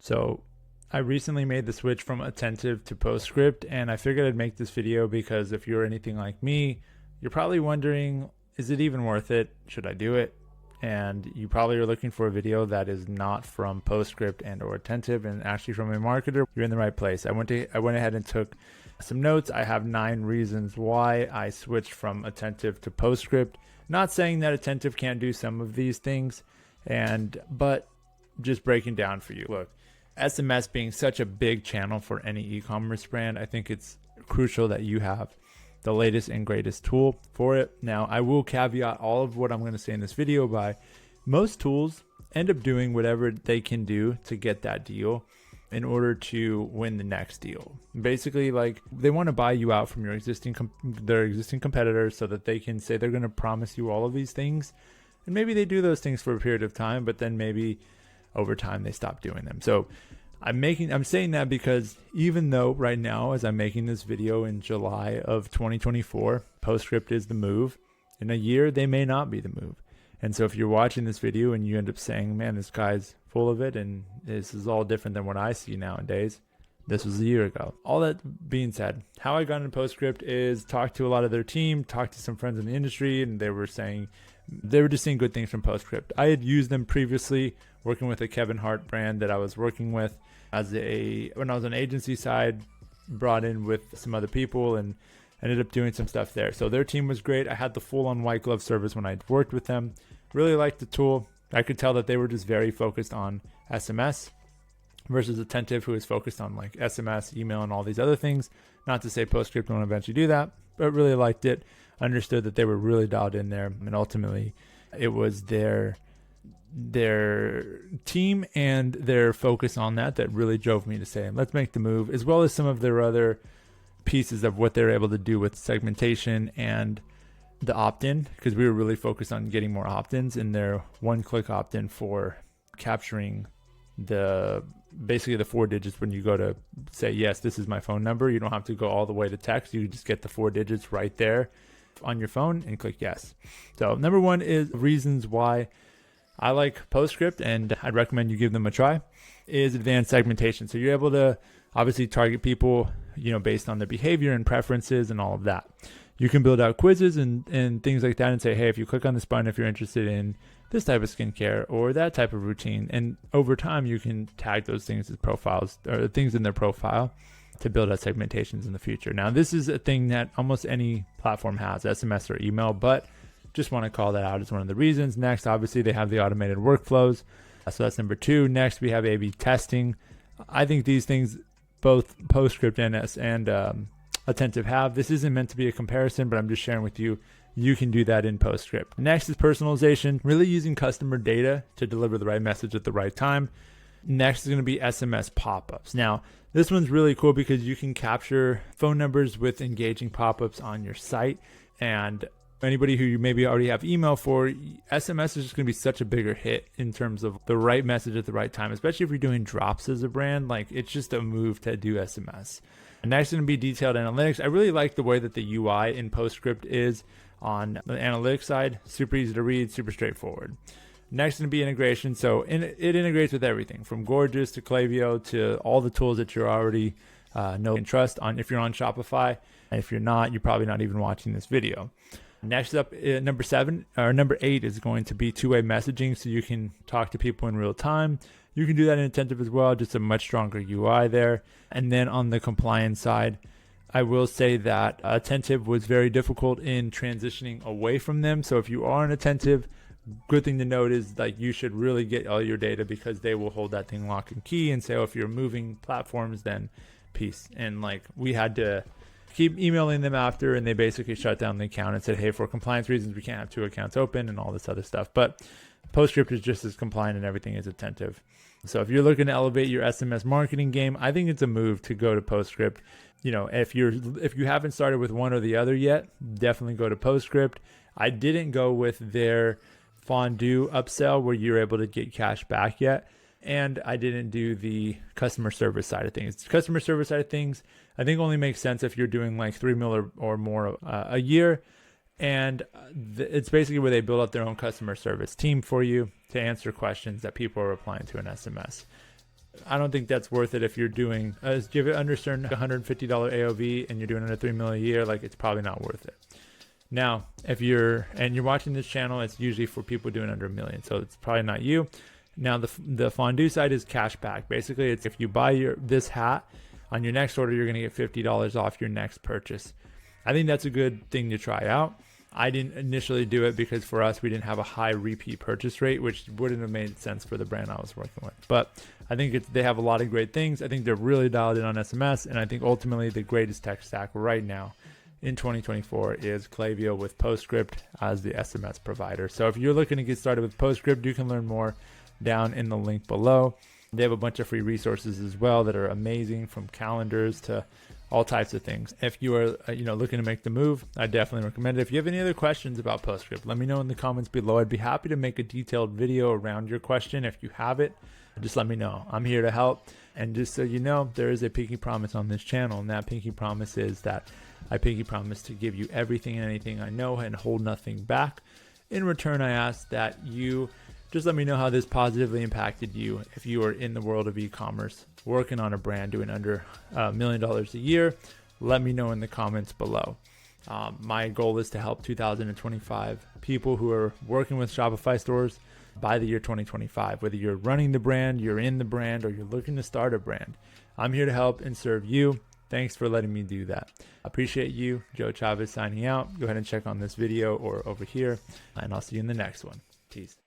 So I recently made the switch from Attentive to postscript, and I figured I'd make this video because if you're anything like me, you're probably wondering, is it even worth it? Should I do it? And you probably are looking for a video that is not from postscript and or Attentive and actually from a marketer. You're in the right place. I went ahead and took some notes. I have 9 reasons why I switched from Attentive to postscript. Not saying that Attentive can't do some of these things, but just breaking down for you. Look, SMS being such a big channel for any e-commerce brand, I think it's crucial that you have the latest and greatest tool for it. Now, I will caveat all of what I'm going to say in this video by most tools end up doing whatever they can do to get that deal in order to win the next deal. Basically, like, they want to buy you out from your their existing competitors so that they can say they're going to promise you all of these things. And maybe they do those things for a period of time, but then maybe over time they stop doing them. So I'm saying that because even though right now, as I'm making this video in July of 2024, postscript is the move, in a year they may not be the move. And so if you're watching this video and you end up saying, man, this guy's full of it and this is all different than what I see nowadays, this was a year ago. All that being said, how I got into postscript is talk to a lot of their team, talk to some friends in the industry, and they were just seeing good things from postscript. I had used them previously working with a Kevin Hart brand that I was working with when I was on agency side, brought in with some other people and ended up doing some stuff there. So their team was great. I had the full on white glove service when I worked with them. Really liked the tool. I could tell that they were just very focused on SMS versus Attentive, who is focused on like SMS, email, and all these other things. Not to say postscript won't eventually do that, but really liked it. Understood that they were really dialed in there, and ultimately it was their team and their focus on that really drove me to say, let's make the move, as well as some of their other pieces of what they're able to do with segmentation and the opt-in, because we were really focused on getting more opt-ins in their one-click opt-in for capturing basically the 4 digits. When you go to say, yes, this is my phone number, you don't have to go all the way to text. You just get the 4 digits right there on your phone and click yes. So number 1 is reasons why I like postscript, and I'd recommend you give them a try, is advanced segmentation. So you're able to obviously target people, based on their behavior and preferences and all of that. You can build out quizzes and things like that and say, hey, if you click on this button, if you're interested in this type of skincare or that type of routine. And over time, you can tag those things as profiles or things in their profile to build out segmentations in the future. Now, this is a thing that almost any platform has, SMS or email, but just want to call that out as one of the reasons. Next, obviously, they have the automated workflows. So that's number 2. Next, we have A/B testing. I think these things, both postscript and Attentive have. This isn't meant to be a comparison, but I'm just sharing with you. You can do that in postscript. Next is personalization, really using customer data to deliver the right message at the right time. Next is going to be SMS pop-ups. Now, this one's really cool because you can capture phone numbers with engaging pop-ups on your site, and anybody who you maybe already have email for, SMS is just going to be such a bigger hit in terms of the right message at the right time, especially if you're doing drops as a brand. Like, it's just a move to do SMS. And next is going to be detailed analytics. I really like the way that the UI in postscript is on the analytics side. Super easy to read, super straightforward. Next is going to be integration. So it integrates with everything from Gorgeous to Klaviyo to all the tools that you already know and trust on if you're on Shopify. And if you're not, you're probably not even watching this video. Next up, number 8 is going to be two-way messaging, so you can talk to people in real time. You can do that in Attentive as well, just a much stronger UI there. And then on the compliance side, I will say that Attentive was very difficult in transitioning away from them. So if you are an Attentive, good thing to note is like you should really get all your data, because they will hold that thing lock and key and say, oh, if you're moving platforms, then peace. And like we had to keep emailing them after, and they basically shut down the account and said, hey, for compliance reasons, we can't have 2 accounts open and all this other stuff. But postscript is just as compliant and everything is Attentive. So if you're looking to elevate your SMS marketing game, I think it's a move to go to postscript. If you haven't started with one or the other yet, definitely go to postscript. I didn't go with their fondue upsell where you're able to get cash back yet. And I didn't do the customer service side of things. Customer service side of things, I think only makes sense if you're doing like 3 mil or more a year. And it's basically where they build up their own customer service team for you to answer questions that people are replying to in SMS. I don't think that's worth it if you're doing, if you're under certain $150 AOV and you're doing under 3 million a year, like it's probably not worth it. Now, if you're watching this channel, it's usually for people doing under $1 million, so it's probably not you. Now, the fondue side is cash back. Basically, it's if you buy this hat on your next order, you're going to get $50 off your next purchase. I think that's a good thing to try out. I didn't initially do it because for us, we didn't have a high repeat purchase rate, which wouldn't have made sense for the brand I was working with. But I think they have a lot of great things. I think they're really dialed in on SMS, and I think ultimately the greatest tech stack right now in 2024 is Klaviyo with Postscript as the SMS provider. So if you're looking to get started with Postscript, you can learn more down in the link below. They have a bunch of free resources as well that are amazing, from calendars to all types of things. If you are looking to make the move, I definitely recommend it. If you have any other questions about Postscript, let me know in the comments below. I'd be happy to make a detailed video around your question. If you have it, just let me know. I'm here to help. And just so you know, there is a pinky promise on this channel, and that pinky promise is that I pinky promise to give you everything and anything I know and hold nothing back. In return, I ask that you just let me know how this positively impacted you if you are in the world of e-commerce, working on a brand, doing under $1 million a year. Let me know in the comments below. My goal is to help 2025 people who are working with Shopify stores by the year 2025. Whether you're running the brand, you're in the brand, or you're looking to start a brand, I'm here to help and serve you. Thanks for letting me do that. I appreciate you. Joe Chavez signing out. Go ahead and check on this video or over here, and I'll see you in the next one. Peace.